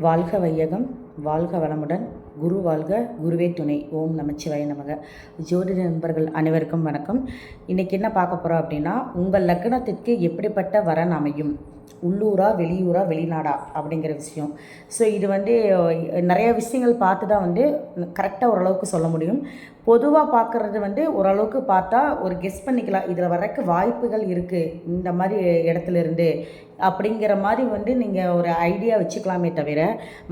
வாழ்க வையகம், வாழ்க வளமுடன், குரு வாழ்க, குருவே துணை. ஓம் நமச்சிவாய நமக. ஜோதிட நண்பர்கள் அனைவருக்கும் வணக்கம். இன்றைக்கி என்ன பார்க்க போகிறோம் அப்படின்னா, உங்கள் லக்னத்திற்கு எப்படிப்பட்ட வரன் அமையும், உள்ளூரா வெளியூரா வெளிநாடா அப்படிங்கிற விஷயம். ஸோ இது நிறைய விஷயங்கள் பார்த்து தான் கரெக்டாக ஓரளவுக்கு சொல்ல முடியும். பொதுவாக பார்க்குறது ஓரளவுக்கு பார்த்தா ஒரு கெஸ் பண்ணிக்கலாம், இதில் வரக்கு வாய்ப்புகள் இருக்குது இந்த மாதிரி இடத்துல இருந்து அப்படிங்கிற மாதிரி நீங்கள் ஒரு ஐடியா வச்சுக்கலாமே தவிர,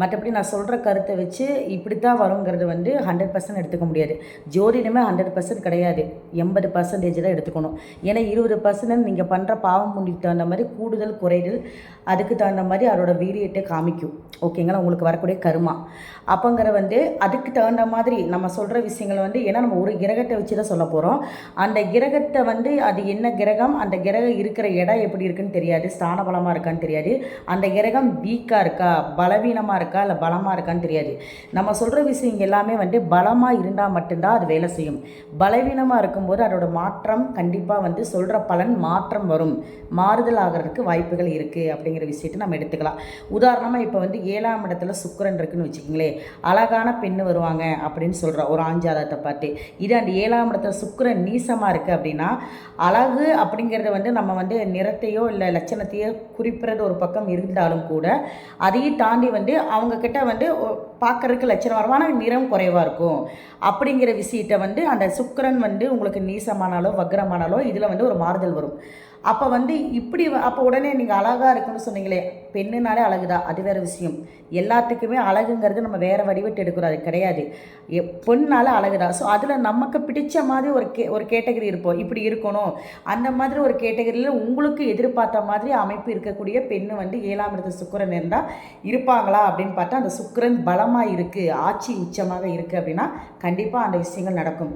மற்றபடி நான் சொல்கிற கருத்தை வச்சு இப்படி தான் வருங்கிறது 100% எடுத்துக்க முடியாது. ஜோதிடமே 100% கிடையாது, 80% தான் எடுத்துக்கணும். ஏன்னா 20% நீங்கள் பண்ணுற பாவம் முன்னிட்டு தகுந்த மாதிரி கூடுதல் குறைதல் அதுக்கு தகுந்த மாதிரி அதோட வீரியத்தை காமிக்கும். ஓகேங்களா, உங்களுக்கு வரக்கூடிய கருமா அப்போங்கிற அதுக்கு தகுந்த மாதிரி நம்ம சொல்கிற விஷயங்கள் ஏன்னா நம்ம ஒரு கிரகத்தை வச்சு தான் சொல்ல போகிறோம். அந்த கிரகத்தை அது என்ன கிரகம், அந்த கிரகம் இருக்கிற இடம் எப்படி இருக்குன்னு தெரியாது, ஸ்தான பலமாக இருக்கான்னு தெரியாது, அந்த கிரகம் வீக்காக இருக்கா பலவீனமாக இருக்கா இல்லை பலமாக இருக்கான்னு தெரியாது. நம்ம சொல்கிற விஷயம் எல்லாமே பலமாக இருந்தால் மட்டும்தான் அது வேலை செய்யும். பலவீனமாக இருக்கும்போது அதோட மாற்றம் கண்டிப்பாக சொல்கிற பலன் மாற்றம் வரும், மாறுதல் ஆகிறதுக்கு வாய்ப்புகள் இருக்குது அப்படிங்கிற விஷயத்தை நம்ம எடுத்துக்கலாம். உதாரணமாக இப்போ 7ஆம் இடத்துல சுக்கிரன் இருக்குன்னு வச்சுக்கிங்களேன், அழகான பெண்ணு வருவாங்க அப்படின்னு சொல்கிறோம் ஒரு ஆஞ்சாதத்தை பார்த்து. இது அந்த 7ஆம் இடத்துல சுக்கிரன் நீசமாக இருக்குது அப்படின்னா, அழகு அப்படிங்கிறத நம்ம நிறத்தையோ இல்லை லட்சணத்தையோ குறிப்பிடுறது ஒரு பக்கம் இருந்தாலும் கூட, அதையும் தாண்டி அவங்கக்கிட்ட பார்க்குறதுக்கு லட்சணம் வரும், ஆனால் நிறம் குறைவாக இருக்கும் அப்படிங்கிற விஷயத்தை அந்த சுக்கிரன் உங்களுக்கு நீசமானாலோ வக்ரமானாலோ இதில் ஒரு மாறுதல் வரும். அப்போ அப்போ உடனே நீங்கள் அழகாக இருக்குன்னு சொன்னீங்களே, பெண்ணுனாலே அழகுதான், அது வேறு விஷயம். எல்லாத்துக்குமே அழகுங்கிறது நம்ம வேறு வடிவட்டு எடுக்கிறோம், அது கிடையாது. பொண்ணால் அழகுதான். ஸோ அதில் நமக்கு பிடிச்ச மாதிரி ஒரு கேட்டகரி இருப்போம், இப்படி இருக்கணும் அந்த மாதிரி ஒரு கேட்டகரியில் உங்களுக்கு எதிர்பார்த்த மாதிரி அமைப்பு இருக்கக்கூடிய பெண்ணு 7ஆம் இடத்து சுக்கிரன் இருந்தால் இருப்பாங்களா அப்படின்னு பார்த்தா, அந்த சுக்கிரன் பலமாக இருக்குது, ஆட்சி உச்சமாக இருக்குது அப்படின்னா கண்டிப்பாக அந்த விஷயங்கள் நடக்கும்.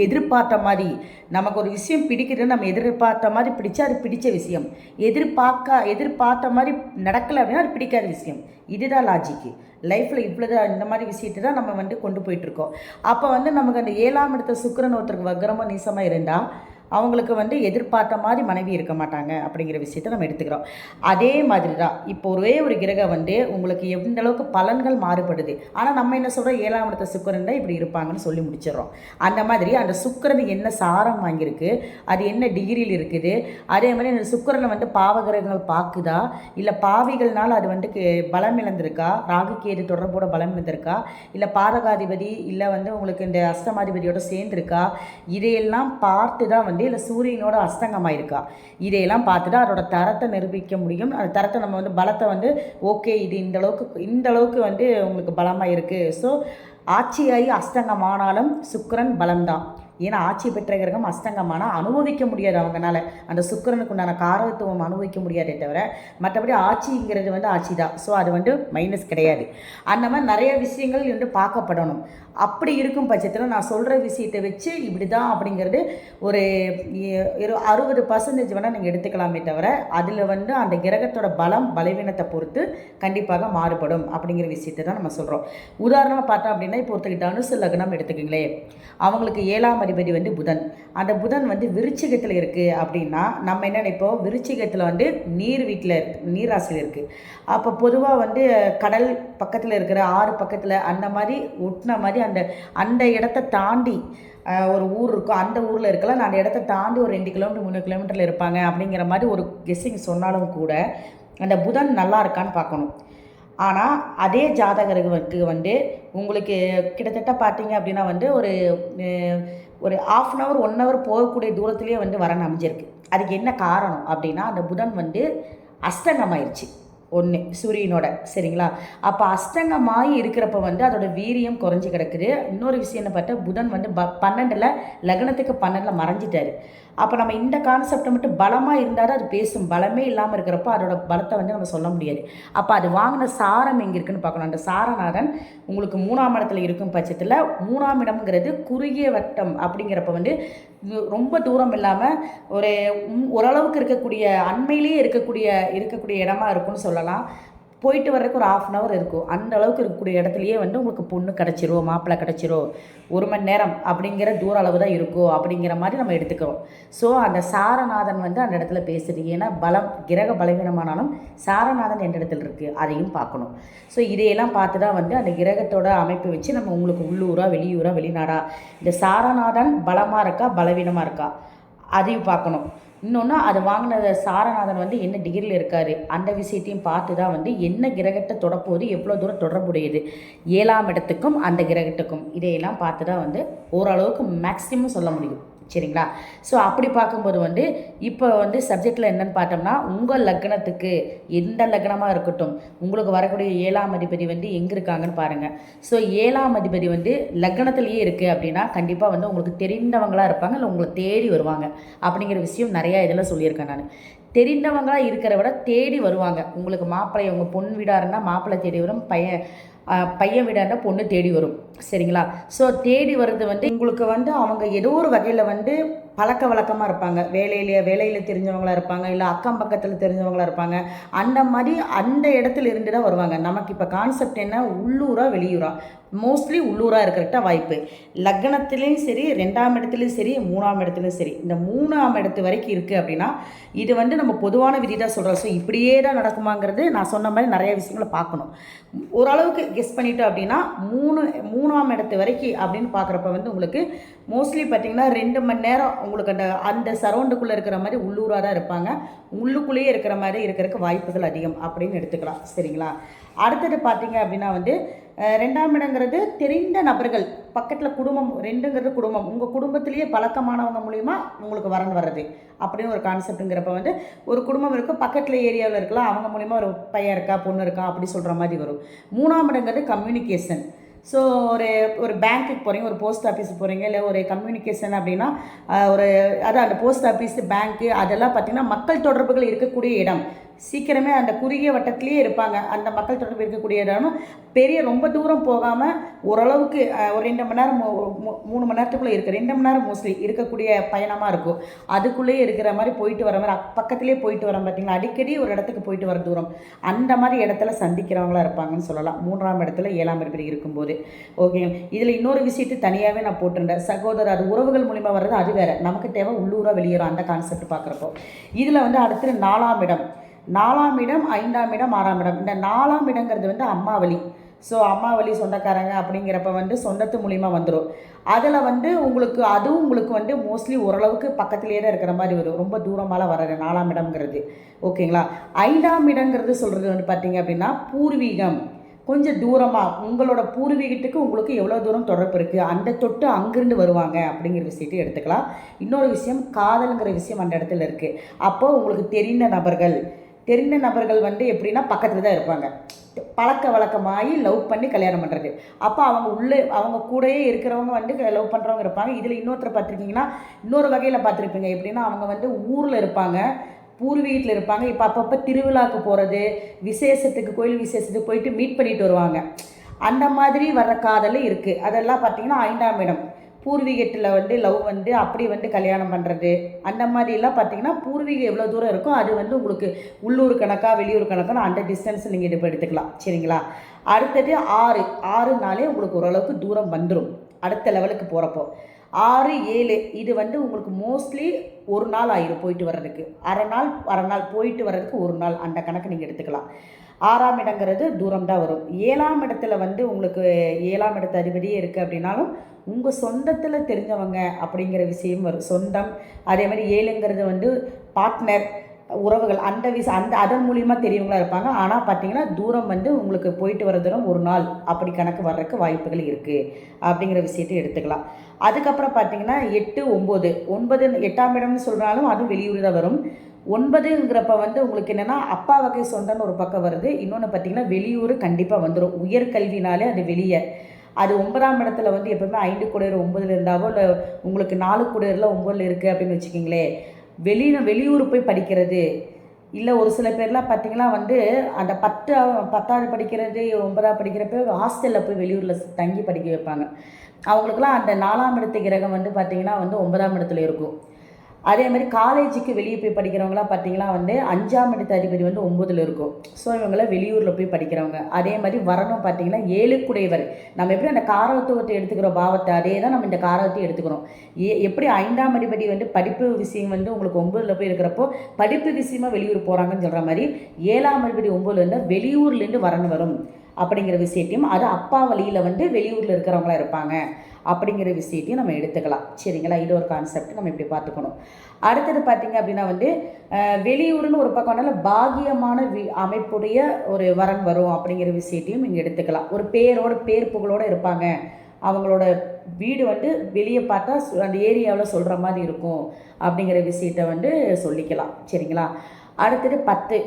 எதிர்பார்த்த மாதிரி நமக்கு ஒரு விஷயம் பிடிக்குதுன்னு நம்ம எதிர்பார்த்த மாதிரி பிடிச்சா அது பிடிச்ச விஷயம், எதிர்பார்த்த மாதிரி நடக்கலை அப்படின்னா அது பிடிக்காத விஷயம். இதுதான் லாஜிக்கு. லைஃப்பில் இவ்வளோதான், இந்த மாதிரி விஷயத்தை தான் நம்ம கொண்டு போயிட்டுருக்கோம். அப்போ நமக்கு அந்த 7ஆம் இடத்த சுக்கிரன் ஒருத்தருக்கு வக்ரமாக நீசமாக இருந்தால் அவங்களுக்கு எதிர்பார்த்த மாதிரி மனைவி இருக்க மாட்டாங்க அப்படிங்கிற விஷயத்தை நம்ம எடுத்துக்கிறோம். அதே மாதிரி தான் இப்போ ஒரே ஒரு கிரகம் உங்களுக்கு எந்த அளவுக்கு பலன்கள் மாறுபடுது, ஆனால் நம்ம என்ன சொல்கிறோம், 7ஆம் இடத்த சுக்கிரன் தான் இப்படி இருப்பாங்கன்னு சொல்லி முடிச்சிடறோம். அந்த மாதிரி அந்த சுக்கிரன் என்ன சாரம் வாங்கியிருக்கு, அது என்ன டிகிரியில் இருக்குது, அதே மாதிரி அந்த சுக்கிரனை பாவகிரகங்கள் பார்க்குதா இல்லை பாவிகள்னால் அது பலம் இழந்திருக்கா, ராகு கேது தொடர்போட பலம் இழந்திருக்கா, இல்லை பாதகாதிபதி இல்லை உங்களுக்கு இந்த அஷ்டமாதிபதியோட சேர்ந்துருக்கா, இதையெல்லாம் பார்த்து தான் இல்லை சூரியனோட அஸ்தங்கமாக இருக்கா, இதையெல்லாம் பார்த்துட்டு அதோட தரத்தை நிரூபிக்க முடியும். அந்த தரத்தை நம்ம பலத்தை ஓகே இது இந்த அளவுக்கு உங்களுக்கு பலமாக இருக்குது. ஸோ ஆட்சியாகி அஸ்தங்கமானாலும் சுக்கிரன் பலம்தான். ஏன்னா ஆட்சி பெற்ற கிரகம் அஸ்தங்கமானால் அனுபவிக்க முடியாது, அவங்களால அந்த சுக்கிரனுக்கு உண்டான காரகத்துவம் அனுபவிக்க முடியாதே தவிர, மற்றபடி ஆட்சிங்கிறது ஆட்சி தான். ஸோ அது மைனஸ் கிடையாது. அந்த மாதிரி நிறைய விஷயங்கள் பார்க்கப்படணும். அப்படி இருக்கும் பட்சத்தில் நான் சொல்கிற விஷயத்தை வச்சு இப்படி தான் அப்படிங்கிறது ஒரு 60% வேணால் நீங்கள் எடுத்துக்கலாமே தவிர, அதில் அந்த கிரகத்தோட பலம் பலவீனத்தை பொறுத்து கண்டிப்பாக மாறுபடும் அப்படிங்கிற விஷயத்தை தான் நம்ம சொல்கிறோம். உதாரணமாக பார்த்தோம் அப்படின்னா, இப்போ ஒருத்தருக்கு தனுசு லக்னம் எடுத்துக்கிங்களே, அவங்களுக்கு 7ஆம் அதிபதி புதன். அந்த புதன் விருச்சிகத்தில் இருக்குது அப்படின்னா நம்ம என்ன நினைப்போம், விருச்சிகத்தில் நீர் வீட்டில் நீராசியில் இருக்குது. அப்போ பொதுவாக கடல் பக்கத்தில் இருக்கிற ஆறு பக்கத்தில் அந்த மாதிரி ஒட்டின மாதிரி அந்த இடத்த தாண்டி ஒரு ஊர் இருக்கும், அந்த ஊரில் இருக்கலாம், நான் அந்த இடத்த தாண்டி ஒரு 2 கிலோமீட்டர் 3 கிலோமீட்டரில் இருப்பாங்க அப்படிங்கிற மாதிரி ஒரு கெஸ்ஸிங் சொன்னாலும் கூட அந்த புதன் நல்லா இருக்கான்னு பார்க்கணும். ஆனால் அதே ஜாதகருக்கு உங்களுக்கு கிட்டத்தட்ட பார்த்தீங்க அப்படின்னா ஒரு 1/2 hour 1 hour போகக்கூடிய தூரத்துலேயே வரன் அமைஞ்சிருக்கு. அதுக்கு என்ன காரணம் அப்படின்னா, அந்த புதன் அஸ்தங்கமாயிருச்சு ஒன்று சூரியனோட, சரிங்களா. அப்போ அஸ்தங்கமாகி இருக்கிறப்ப அதோட வீரியம் குறைஞ்சி கிடக்குது. இன்னொரு விஷயம் என்ன பார்த்தா, புதன் 12 லக்னத்துக்கு 12 மறைஞ்சிட்டாரு. அப்போ நம்ம இந்த கான்செப்டை மட்டும் பலமாக இருந்தால் தான் அது பேசும், பலமே இல்லாமல் இருக்கிறப்போ அதோட பலத்தை நம்ம சொல்ல முடியாது. அப்போ அது வாங்கின சாரம் எங்கே இருக்குன்னு பார்க்கணும். அந்த சாரநாதன் உங்களுக்கு 3ஆம் இடத்துல இருக்கும் பட்சத்தில், 3ஆம் இடம்ங்கிறது குறுகிய வட்டம் அப்படிங்கிறப்ப ரொம்ப தூரம் இல்லாமல் ஓரளவுக்கு இருக்கக்கூடிய அண்மையிலேயே இருக்கக்கூடிய இடமா இருக்குன்னு சொல்லலாம். போயிட்டு வர்றதுக்கு ஒரு 1/2 அன் இருக்கும். அந்த அளவுக்கு இருக்கக்கூடிய இடத்துலையே வந்து உங்களுக்கு பொண்ணு கிடச்சிரும், மாப்பிள்ளை கிடச்சிரும், 1 மணி நேரம் அப்படிங்கிற தூர அளவு தான் இருக்கும் அப்படிங்கிற மாதிரி நம்ம எடுத்துக்கிறோம். ஸோ அந்த சாரநாதன் வந்து அந்த இடத்துல பேசுது. ஏன்னா கிரக பலவீனமானாலும் சாரநாதன் எந்த இடத்துல இருக்குது அதையும் பார்க்கணும். ஸோ இதையெல்லாம் பார்த்து தான் வந்து அந்த கிரகத்தோட அமைப்பு வச்சு நம்ம உங்களுக்கு உள்ளூரா வெளியூரா வெளிநாடா இந்த சாரநாதன் பலமாக இருக்கா பலவீனமாக இருக்கா அதையும் பார்க்கணும். இன்னொன்று அது வாங்கின சாரநாதன் வந்து என்ன டிகிரியில் இருக்கார் அந்த விஷயத்தையும் பார்த்து தான் வந்து என்ன கிரகத்தை தொடப்போது எவ்வளோ தூரம் தொடர்புடையது 7ஆம் இடத்துக்கும் அந்த கிரகத்துக்கும் இதையெல்லாம் பார்த்து தான் வந்து ஓரளவுக்கு மேக்ஸிமம் சொல்ல முடியும். சரிங்களா? ஸோ அப்படி பார்க்கும்போது வந்து இப்போ வந்து சப்ஜெக்டில் என்னென்னு பார்த்தோம்னா உங்கள் லக்னத்துக்கு எந்த லக்னமாக இருக்கட்டும் உங்களுக்கு வரக்கூடிய 7ஆம் அதிபதி வந்து எங்கே இருக்காங்கன்னு பாருங்கள். ஸோ 7ஆம் அதிபதி வந்து லக்னத்திலேயே இருக்குது அப்படின்னா கண்டிப்பாக வந்து உங்களுக்கு தெரிந்தவங்களாக இருப்பாங்க, இல்லை உங்களை தேடி வருவாங்க அப்படிங்கிற விஷயம் நிறையா இதில் சொல்லியிருக்கேன் நான். தெரிந்தவங்களாக இருக்கிற விட தேடி வருவாங்க. உங்களுக்கு மாப்பிள்ளை உங்கள் பொன் வீடாக இருந்தால் மாப்பிள்ளை தேடி வரும், பையன் வீடாக பொண்ணு தேடி வரும். சரிங்களா? ஸோ தேடி வர்றது வந்து உங்களுக்கு வந்து அவங்க ஏதோ ஒரு வகையில் வந்து பழக்க வழக்கமாக இருப்பாங்க. வேலையில் தெரிஞ்சவங்களாக இருப்பாங்க, இல்லை அக்கம் பக்கத்தில் தெரிஞ்சவங்களாக இருப்பாங்க. அந்த மாதிரி அந்த இடத்துல இருந்து தான் வருவாங்க. நமக்கு இப்போ கான்செப்ட் என்ன, உள்ளூரா வெளியூரா? மோஸ்ட்லி உள்ளூராக இருக்கிறக்கிட்ட வாய்ப்பு. லக்னத்துலேயும் சரி, 2ஆம் இடத்துலையும் சரி, 3ஆம் இடத்துலையும் சரி, இந்த 3ஆம் இடத்து வரைக்கும் இருக்குது அப்படின்னா இது வந்து நம்ம பொதுவான விதி தான் சொல்கிறோம். ஸோ இப்படியே தான் நடக்குமாங்கிறது நான் சொன்ன மாதிரி நிறைய விஷயங்களை பார்க்கணும். ஓரளவுக்கு கெஸ் பண்ணிட்டோம் அப்படின்னா 3ஆம் இடத்து வரைக்கும் அப்படின்னு பார்க்குறப்ப வந்து உங்களுக்கு மோஸ்ட்லி பார்த்திங்கன்னா 2 மணி நேரம் உங்களுக்கு அந்த சரௌண்டுக்குள்ளே இருக்கிற மாதிரி உள்ளூராக தான் இருப்பாங்க. உள்ளுக்குள்ளேயே இருக்கிற மாதிரி இருக்கிறதுக்கு வாய்ப்புகள் அதிகம் அப்படின்னு எடுத்துக்கலாம். சரிங்களா? அடுத்தது பார்த்தீங்க அப்படின்னா வந்து 2ஆம் இடங்கிறது தெரிந்த நபர்கள் பக்கத்தில் குடும்பம், 2ங்கிறது குடும்பம், உங்கள் குடும்பத்திலேயே பழக்கமானவங்க மூலிமா உங்களுக்கு வரன் வர்றது அப்படின்னு ஒரு கான்செப்ட்டுங்கிறப்ப வந்து ஒரு குடும்பம் இருக்கும், பக்கத்தில் ஏரியாவில் இருக்கலாம், அவங்க மூலிமா ஒரு பையன் இருக்கா பொண்ணு இருக்கா அப்படி சொல்கிற மாதிரி வரும். 3ஆம் இடங்கிறது கம்யூனிகேஷன். ஸோ ஒரு பேங்க்குக்கு போகிறீங்க, ஒரு போஸ்ட் ஆஃபீஸுக்கு போகிறீங்க, இல்லை ஒரு கம்யூனிகேஷன் அப்படின்னா அதான் அந்த போஸ்ட் ஆஃபீஸு பேங்க்கு அதெல்லாம் பார்த்திங்கன்னா மக்கள் தொடர்புகள் இருக்கக்கூடிய இடம். சீக்கிரமே அந்த குறுகிய வட்டத்திலேயே இருப்பாங்க. அந்த மக்கள் தொடர்பு இருக்கக்கூடிய இடம் பெரிய ரொம்ப தூரம் போகாமல் ஓரளவுக்கு ஒரு 2 மணி நேரம் 3 மணி நேரத்துக்குள்ளே இருக்குது, 2 மணி நேரம் மோஸ்ட்லி இருக்கக்கூடிய பயணமாக இருக்கும். அதுக்குள்ளேயே இருக்கிற மாதிரி போயிட்டு வர மாதிரி பக்கத்துலேயே போயிட்டு வரோம் பார்த்திங்களா, அடிக்கடி ஒரு இடத்துக்கு போயிட்டு வர தூரம், அந்த மாதிரி இடத்துல சந்திக்கிறவங்களா இருப்பாங்கன்னு சொல்லலாம் 3ஆம் இடத்துல 7ஆம் இடத்துல இருக்கும்போது. ஓகேங்க. இதில் இன்னொரு விஷயத்தை தனியாகவே நான் போட்டிருந்தேன், சகோதரர் அது உறவுகள் மூலிமா வர்றது அது வேறு, நமக்கு தேவை உள்ளூராக வெளியேறும் அந்த கான்செப்ட் பார்க்குறப்போ. இதில் வந்து அடுத்து 4ஆம் இடம், 4ஆம் இடம், 5ஆம் இடம், 6ஆம் இடம். இந்த 4ஆம் இடங்கிறது வந்து அம்மாவளி. ஸோ அம்மாவளி சொந்தக்காரங்க அப்படிங்கிறப்ப வந்து சொந்தத்து மூலிமா வந்துடும். அதில் வந்து அதுவும் உங்களுக்கு வந்து மோஸ்ட்லி ஓரளவுக்கு பக்கத்துலேயே தான் இருக்கிற மாதிரி வரும், ரொம்ப தூரமாலாம் வராது 4ஆம் இடம்ங்கிறது. ஓகேங்களா? 5ஆம் இடங்கிறது சொல்கிறது வந்து பார்த்திங்க அப்படின்னா பூர்வீகம், கொஞ்சம் தூரமாக உங்களோட பூர்வீகத்துக்கு உங்களுக்கு எவ்வளோ தூரம் தொடர்பு இருக்குது, அந்த தொட்டு அங்கிருந்து வருவாங்க அப்படிங்கிற விஷயத்தை எடுத்துக்கலாம். இன்னொரு விஷயம் காதல்ங்கிற விஷயம் அந்த இடத்துல இருக்குது. அப்போது உங்களுக்கு தெரிந்த நபர்கள் வந்து எப்படின்னா பக்கத்தில் தான் இருப்பாங்க, பழக்க வழக்கமாகி லவ் பண்ணி கல்யாணம் பண்ணுறது. அப்போ அவங்க கூடயே இருக்கிறவங்க வந்து லவ் பண்ணுறவங்க இருப்பாங்க. இதில் இன்னொருத்தர் பார்த்துருக்கீங்கன்னா இன்னொரு வகையில் பார்த்துருப்பீங்க, எப்படின்னா அவங்க வந்து ஊரில் இருப்பாங்க, பூர்வீகத்தில் இருப்பாங்க. இப்போ அப்பப்போ திருவிழாவுக்கு போகிறது, விசேஷத்துக்கு கோயில் விசேஷத்துக்கு போயிட்டு மீட் பண்ணிட்டு வருவாங்க. அந்த மாதிரி வர்ற காதல் இருக்குது. அதெல்லாம் பார்த்திங்கன்னா 5ஆம் இடம் பூர்வீகத்தில் வந்து லவ் வந்து அப்படி வந்து கல்யாணம் பண்ணுறது, அந்த மாதிரிலாம் பார்த்திங்கன்னா பூர்வீகம் எவ்வளோ தூரம் இருக்கோ அது வந்து உங்களுக்கு உள்ளூர் கணக்காக வெளியூர் கணக்காக அந்த டிஸ்டன்ஸ் நீங்கள் இது எடுத்துக்கலாம். சரிங்களா? அடுத்தது 6 உங்களுக்கு ஓரளவுக்கு தூரம் வந்துடும் அடுத்த லெவலுக்கு போகிறப்போ. 6, 7 இது வந்து உங்களுக்கு மோஸ்ட்லி 1 நாள் ஆயிரும் போயிட்டு வர்றதுக்கு, அரை நாள் போயிட்டு வர்றதுக்கு 1 நாள் அந்த கணக்கு நீங்கள் எடுத்துக்கலாம். 6ஆம் இடங்கிறது தூரம் தான் வரும். 7ஆம் இடத்துல வந்து உங்களுக்கு 7ஆம் இடத்து அதிபதியே இருக்குது அப்படின்னாலும் உங்கள் சொந்தத்தில் தெரிஞ்சவங்க அப்படிங்கிற விஷயம் வரும், சொந்தம். அதே மாதிரி 7ங்கிறது வந்து பார்ட்னர், உறவுகள், அதன் மூலியமாக தெரியவங்களா இருப்பாங்க. ஆனால் பார்த்தீங்கன்னா தூரம் வந்து உங்களுக்கு போயிட்டு வர தூரம் 1 நாள் அப்படி கணக்கு வர்றதுக்கு வாய்ப்புகள் இருக்குது அப்படிங்கிற விஷயத்தை எடுத்துக்கலாம். அதுக்கப்புறம் பார்த்தீங்கன்னா 8, 9 8ஆம் இடம்னு சொல்கிறாலும் அதுவும் வெளியூர் தான் வரும். 9ங்கிறப்ப வந்து உங்களுக்கு என்னென்னா அப்பா வகை சொந்தம்னு ஒரு பக்கம் வருது. இன்னொன்று பார்த்தீங்கன்னா வெளியூர் கண்டிப்பாக வந்துடும். உயர்கல்வினாலே அது வெளியே. அது 9ஆம் இடத்துல வந்து எப்பவுமே 5 குடையர் 9ல் இருந்தாவோ, இல்லை உங்களுக்கு 4 குடையரில் 9ல் இருக்குது அப்படின்னு வச்சுக்கிங்களே, வெளியூர் போய் படிக்கிறது. இல்லை ஒரு சில பேர்லாம் பார்த்திங்கன்னா வந்து அந்த 10வது படிக்கிறது 9வது படிக்கிறப்ப ஹாஸ்டலில் போய் வெளியூரில் தங்கி படிக்க வைப்பாங்க. அவங்களுக்குலாம் அந்த 4ஆம் இடத்து கிரகம் வந்து பார்த்திங்கன்னா வந்து 9ஆம் இடத்துல இருக்கும். அதே மாதிரி காலேஜுக்கு வெளியே போய் படிக்கிறவங்களாம் பார்த்தீங்கன்னா வந்து 5ஆம் இடத்து அதிபதி வந்து 9ல் இருக்கும். ஸோ இவங்களாம் வெளியூரில் போய் படிக்கிறவங்க. அதே மாதிரி வரணும் பார்த்தீங்கன்னா 7க்குடையவர். நம்ம எப்படி அந்த காரகத்துவத்தை எடுத்துக்கிறோம் பாவத்தை, அதே தான் நம்ம இந்த காரகத்தை எடுத்துக்கிறோம். எப்படி 5ஆம் அதிபதி வந்து படிப்பு விஷயம் வந்து உங்களுக்கு 9ல் போய் இருக்கிறப்போ படிப்பு விஷயமா வெளியூர் போகிறாங்கன்னு சொல்கிற மாதிரி 7ஆம் அதிபதி 9ல் இருந்தால் வெளியூர்லேருந்து வரணும் வரும் அப்படிங்கிற விஷயத்தையும், அது அப்பா வழியில் வந்து வெளியூரில் இருக்கிறவங்களா இருப்பாங்க அப்படிங்கிற விஷயத்தையும் நம்ம எடுத்துக்கலாம். சரிங்களா? இது ஒரு கான்செப்ட் நம்ம இப்படி பார்த்துக்கணும். அடுத்தது பார்த்திங்க அப்படின்னா வந்து வெளியூர்னு ஒரு பக்கம்னால பாகியமான அமைப்புடைய ஒரு வரன் வரும் அப்படிங்கிற விஷயத்தையும் நீங்கள் எடுத்துக்கலாம். ஒரு பேர் புகழோடு இருப்பாங்க, அவங்களோட வீடு வந்து வெளியே பார்த்தா அந்த ஏரியாவில் சொல்கிற மாதிரி இருக்கும் அப்படிங்கிற விஷயத்த வந்து சொல்லிக்கலாம். சரிங்களா? அடுத்தது 10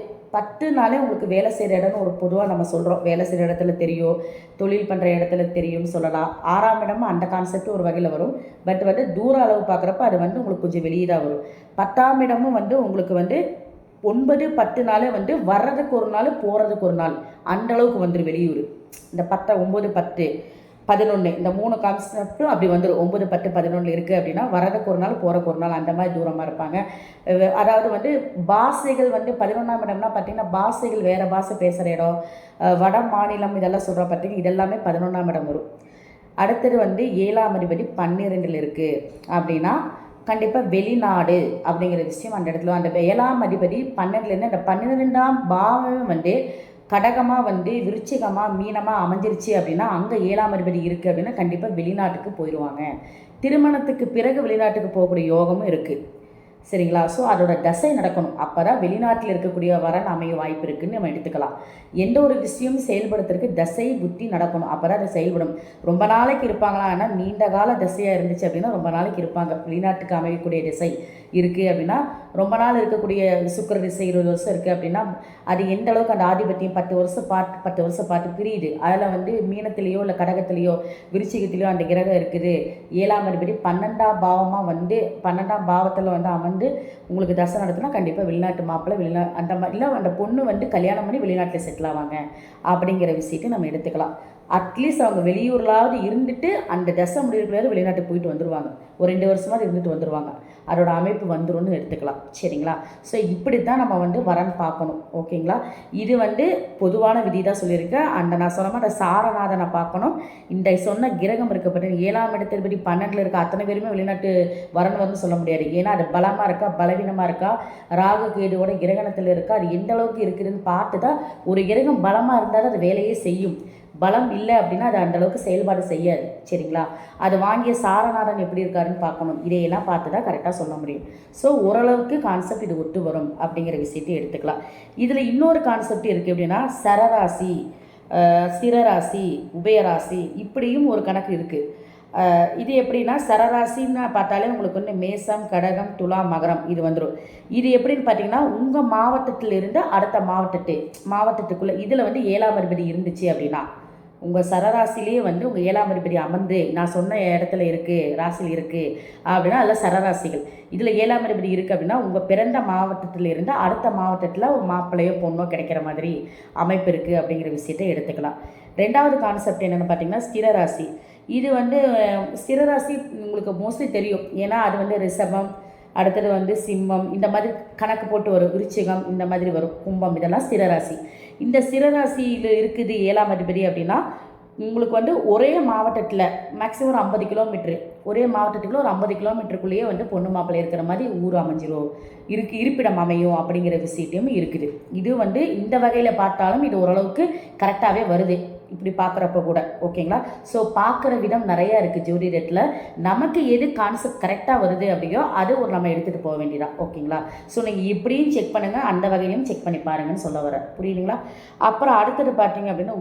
உங்களுக்கு வேலை செய்கிற இடம்னு ஒரு பொதுவாக நம்ம சொல்கிறோம். வேலை செய்கிற இடத்துல தெரியும், தொழில் பண்ணுற இடத்துல தெரியும்னு சொல்லலாம். 6ஆம் இடமும் அந்த கான்செப்ட் ஒரு வகையில் வரும். பட் வந்து தூர அளவு பார்க்குறப்ப அது வந்து உங்களுக்கு கொஞ்சம் வெளியே தான் வரும். 10ஆம் இடமும் வந்து உங்களுக்கு வந்து 9, 10 வந்து வர்றதுக்கு ஒரு நாள், போகிறதுக்கு ஒரு நாள், அந்த அளவுக்கு வந்துடும் வெளியூர். இந்த 10, 9, 10, 11 இந்த 3 கான்செப்டும் அப்படி வந்துடும். 9, 10, 11 இருக்குது அப்படின்னா வரதுக்கு ஒரு நாள், போகிறக்கு ஒரு நாள், அந்த மாதிரி தூரமாக இருப்பாங்க. அதாவது வந்து பாஷைகள் வந்து 11ஆம் இடம்னா பார்த்திங்கன்னா பாஷைகள் வேறு பாஷை பேசுகிற இடம், வட மாநிலம் இதெல்லாம் சொல்கிற பார்த்திங்கன்னா இதெல்லாமே 11ஆம் இடம் வரும். அடுத்தது வந்து 7ஆம் அதிபதி 12ல் இருக்குது அப்படின்னா கண்டிப்பாக வெளிநாடு அப்படிங்கிற விஷயம் அந்த இடத்துல. அந்த 7ஆம் அதிபதி 12லேருந்து அந்த 12ஆம் பாவம் வந்து கடகமாக வந்து விருச்சிகமாக மீனமாக அமைஞ்சிருச்சு அப்படின்னா அங்கே 7ஆம் அதிபதி இருக்குது அப்படின்னா கண்டிப்பாக வெளிநாட்டுக்கு போயிடுவாங்க. திருமணத்துக்கு பிறகு வெளிநாட்டுக்கு போகக்கூடிய யோகமும் இருக்குது. சரிங்களா? ஸோ அதோட தசை நடக்கணும். அப்போ தான் வெளிநாட்டில் இருக்கக்கூடிய வரன் அமைய வாய்ப்பு இருக்குதுன்னு நம்ம எடுத்துக்கலாம். எந்த ஒரு விஷயமும் செயல்படுத்துறதுக்கு தசை புத்தி நடக்கணும். அப்போ தான் அதை செயல்படும். ரொம்ப நாளைக்கு இருப்பாங்களா? ஆனால் நீண்ட கால தசையாக இருந்துச்சு அப்படின்னா ரொம்ப நாளைக்கு இருப்பாங்க. வெளிநாட்டுக்கு அமையக்கூடிய திசை இருக்குது அப்படின்னா ரொம்ப நாள் இருக்கக்கூடிய சுக்கிர திசை 20 வருஷம் இருக்குது அப்படின்னா அது எந்த அளவுக்கு அந்த ஆதிபத்தியம் 10 வருஷம் பார்த்து பிரியுது. அதில் வந்து மீனத்திலேயோ இல்லை கடகத்திலேயோ விருச்சிகத்திலேயோ அந்த கிரகம் இருக்குது. 7ஆம் அதிபதி 12ஆம் பாவமாக வந்து 12ஆம் பாவத்தில் வந்து வந்து உங்களுக்கு தசை நடத்தினா கண்டிப்பாக வெளிநாட்டு மாப்பிள்ளை அந்த மாதிரி இல்லை அந்த பொண்ணு வந்து கல்யாணம் பண்ணி வெளிநாட்டில் செட்டில் ஆவாங்க அப்படிங்கிற விஷயத்தை நம்ம எடுத்துக்கலாம். அட்லீஸ்ட் அவங்க வெளியூர்லாவது இருந்துட்டு அந்த தசை முடிவுக்குள்ளாவது வெளிநாட்டுக்கு போயிட்டு வந்துடுவாங்க. ஒரு 2 வருஷமாவது இருந்துட்டு வந்துடுவாங்க. அதோட அமைப்பு வந்துடும்னு எடுத்துக்கலாம். சரிங்களா? ஸோ இப்படி தான் நம்ம வந்து வரன் பார்க்கணும். ஓகேங்களா? இது வந்து பொதுவான விதி தான் சொல்லியிருக்கேன். நான் சொன்ன மாதிரி அந்த சாரநாதனை பார்க்கணும். இந்த சொன்ன கிரகம் இருக்கப்பட்ட 7ஆம் இடத்தின்படி 12ல் இருக்க அத்தனை பேருமே வெளிநாட்டு வரன் வந்து சொல்ல முடியாது. ஏன்னா அது பலமாக இருக்கா பலவீனமாக இருக்கா, ராகு கேதுவோட கிரகணத்தில் இருக்கா, அது எந்த அளவுக்கு இருக்குதுன்னு பார்த்து தான். ஒரு கிரகம் பலமாக இருந்தாலும் அது வேலையே செய்யும். பலம் இல்லை அப்படின்னா அது அந்தளவுக்கு செயல்பாடு செய்யாது. சரிங்களா? அது வாங்கிய சாரநாதன் எப்படி இருக்காருன்னு பார்க்கணும். இதையெல்லாம் பார்த்து தான் கரெக்டாக சொல்ல முடியும். ஸோ ஓரளவுக்கு கான்செப்ட் இது ஒத்து வரும் அப்படிங்கிற விஷயத்தை எடுத்துக்கலாம். இதில் இன்னொரு கான்செப்ட் இருக்குது எப்படின்னா சரராசி, சிரராசி, உபயராசி இப்படியும் ஒரு கணக்கு இருக்குது. இது எப்படின்னா சரராசின்னு பார்த்தாலே உங்களுக்கு வந்து மேசம், கடகம், துலாம், மகரம் இது வந்துடும். இது எப்படின்னு பார்த்தீங்கன்னா உங்கள் மாவட்டத்திலிருந்து அடுத்த மாவட்டத்துக்குள்ளே இதில் வந்து 7ஆம் அதிபதி இருந்துச்சு அப்படின்னா உங்கள் சரராசிலேயே வந்து உங்கள் 7ஆம் அதிபதி அமர்ந்து நான் சொன்ன இடத்துல இருக்குது, ராசியில் இருக்குது அப்படின்னா அதில் சரராசிகள். இதில் 7ஆம் அதிபதி இருக்குது அப்படின்னா உங்கள் பிறந்த மாவட்டத்தில் இருந்து அடுத்த மாவட்டத்தில் ஒரு மாப்பிள்ளையோ பொண்ணோ கிடைக்கிற மாதிரி அமைப்பு இருக்குது அப்படிங்கிற விஷயத்தை எடுத்துக்கலாம். 2வது கான்செப்ட் என்னென்னு பார்த்தீங்கன்னா ஸ்திரராசி. இது வந்து ஸ்திரராசி உங்களுக்கு மோஸ்ட்லி தெரியும். ஏன்னா அது வந்து ரிஷபம், அடுத்தது வந்து சிம்மம் இந்த மாதிரி கணக்கு போட்டு வரும். விருச்சிகம் இந்த மாதிரி வரும், கும்பம் இதெல்லாம் ஸ்திரராசி. இந்த ஸ்திரராசியில் இருக்குது 7ஆம் அதிபதி அப்படின்னா உங்களுக்கு வந்து ஒரே மாவட்டத்தில் மேக்ஸிமம் ஒரு 50 கிலோமீட்ரு, ஒரே மாவட்டத்துக்குள்ள ஒரு 50 கிலோமீட்டருக்குள்ளேயே வந்து பொண்ணு மாப்பிள்ளை இருக்கிற மாதிரி ஊர் அமைஞ்சிரும், இருப்பிடம் அமையும் அப்படிங்கிற விஷயத்தையும் இருக்குது. இது வந்து இந்த வகையில் பார்த்தாலும் இது ஓரளவுக்கு கரெக்டாகவே வருது இப்படி பார்க்குறப்ப கூட. ஓகேங்களா? ஸோ பார்க்குற விதம் நிறையா இருக்குது ஜோதிடத்தில். நமக்கு எது கான்செப்ட் கரெக்டாக வருது அப்படியோ அது ஒரு நம்ம எடுத்துகிட்டு போக வேண்டியதான். ஓகேங்களா? ஸோ நீங்கள் இப்படியும் செக் பண்ணுங்கள், அந்த வகையிலையும் செக் பண்ணி பாருங்கன்னு சொல்ல வரேன். புரியுதுங்களா? அப்புறம் அடுத்தது பார்த்தீங்க அப்படின்னா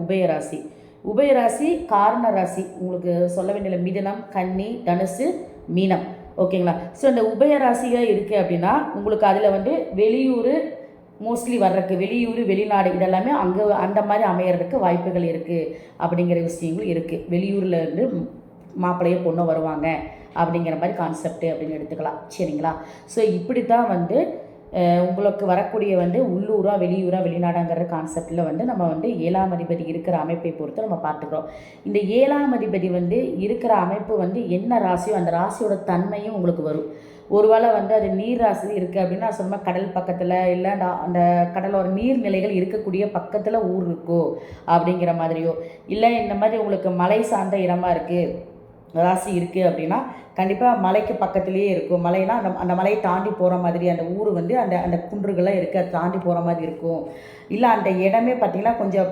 உபயராசி காரண ராசி. உங்களுக்கு சொல்ல வேண்டிய மிதுனம், கன்னி, தனுசு, மீனம். ஓகேங்களா? ஸோ இந்த உபயராசியாக இருக்குது அப்படின்னா உங்களுக்கு அதில் வந்து வெளியூர் மோஸ்ட்லி வர்றதுக்கு, வெளியூர் வெளிநாடு இதெல்லாமே அங்கே அந்த மாதிரி அமையறதுக்கு வாய்ப்புகள் இருக்குது அப்படிங்கிற விஷயங்களும் இருக்குது. வெளியூரில் இருந்து மாப்பிள்ளையோ பொண்ணோ வருவாங்க அப்படிங்கிற மாதிரி கான்செப்ட் அப்படின்னு எடுத்துக்கலாம். சரிங்களா? ஸோ இப்படி தான் வந்து உங்களுக்கு வரக்கூடிய உள்ளூரா வெளியூரா வெளிநாடாங்கிற கான்செப்டில் நம்ம 7ஆம் அதிபதி இருக்கிற அமைப்பை பொறுத்து நம்ம பார்த்துக்கிறோம். இந்த 7ஆம் அதிபதி இருக்கிற அமைப்பு என்ன ராசியோ அந்த ராசியோட தன்மையும் உங்களுக்கு வரும். ஒருவேளை அது நீர் ராசி இருக்குது அப்படின்னா சொன்ன கடல் பக்கத்தில் இல்லை அந்த கடலோர நீர்நிலைகள் இருக்கக்கூடிய பக்கத்தில் ஊர் இருக்கோ அப்படிங்கிற மாதிரியோ, இல்லை இந்த மாதிரி உங்களுக்கு மலை சார்ந்த இடமா இருக்குது ராசி இருக்குது அப்படின்னா கண்டிப்பாக மலைக்கு பக்கத்துலேயே இருக்கும். மலைனா அந்த மலையை தாண்டி போகிற மாதிரி அந்த ஊர் அந்த அந்த குன்றுகள்லாம் இருக்குது, அதை தாண்டி போகிற மாதிரி இருக்கும். இல்லை அந்த இடமே பார்த்திங்கன்னா கொஞ்சம்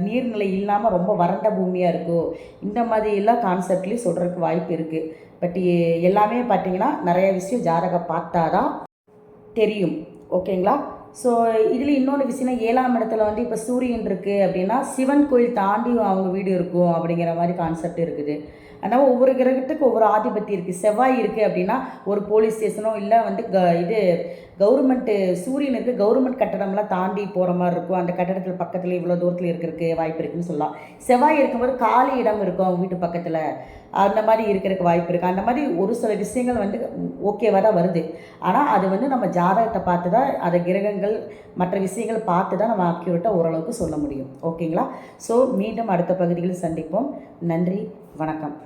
நீர்நிலை இல்லாமல் ரொம்ப வறண்ட பூமியாக இருக்கும். இந்த மாதிரிலாம் கான்செப்ட்லேயும் சொல்கிறதுக்கு வாய்ப்பு இருக்குது. பட் எல்லாமே பார்த்திங்கன்னா நிறைய விஷயம் ஜாதகம் பார்த்தா தான் தெரியும். ஓகேங்களா? ஸோ இதில் இன்னொரு விஷயம்னா 7ஆம் இடத்துல இப்போ சூரியன் இருக்குது அப்படின்னா சிவன் கோயில் தாண்டி அவங்க வீடு இருக்கும் அப்படிங்கிற மாதிரி கான்செப்ட் இருக்குது. அதனால் ஒவ்வொரு கிரகத்துக்கு ஒவ்வொரு ஆதிபத்தி இருக்குது. செவ்வாய் இருக்குது அப்படின்னா ஒரு போலீஸ் ஸ்டேஷனோ இல்லை இது கவர்மெண்ட்டு சூரியனுக்கு கவர்மெண்ட் கட்டடம்லாம் தாண்டி போகிற மாதிரி இருக்கும். அந்த கட்டடத்தில் பக்கத்தில் இவ்வளோ தூரத்தில் இருக்கிறதுக்கு வாய்ப்பு இருக்குதுன்னு சொல்லலாம். செவ்வாய் இருக்கும்போது காலி இடம் இருக்கும் அவங்க வீட்டு பக்கத்தில், அந்த மாதிரி இருக்கிறதுக்கு வாய்ப்பு இருக்குது. அந்த மாதிரி ஒரு சில விஷயங்கள் ஓகேவாக தான் வருது. ஆனால் அது நம்ம ஜாதகத்தை பார்த்து தான், அதை கிரகங்கள் மற்ற விஷயங்கள் பார்த்து தான் நம்ம அக்யூரேட்டாக ஓரளவுக்கு சொல்ல முடியும். ஓகேங்களா? ஸோ மீண்டும் அடுத்த பகுதிகளில் சந்திப்போம். நன்றி, வணக்கம்.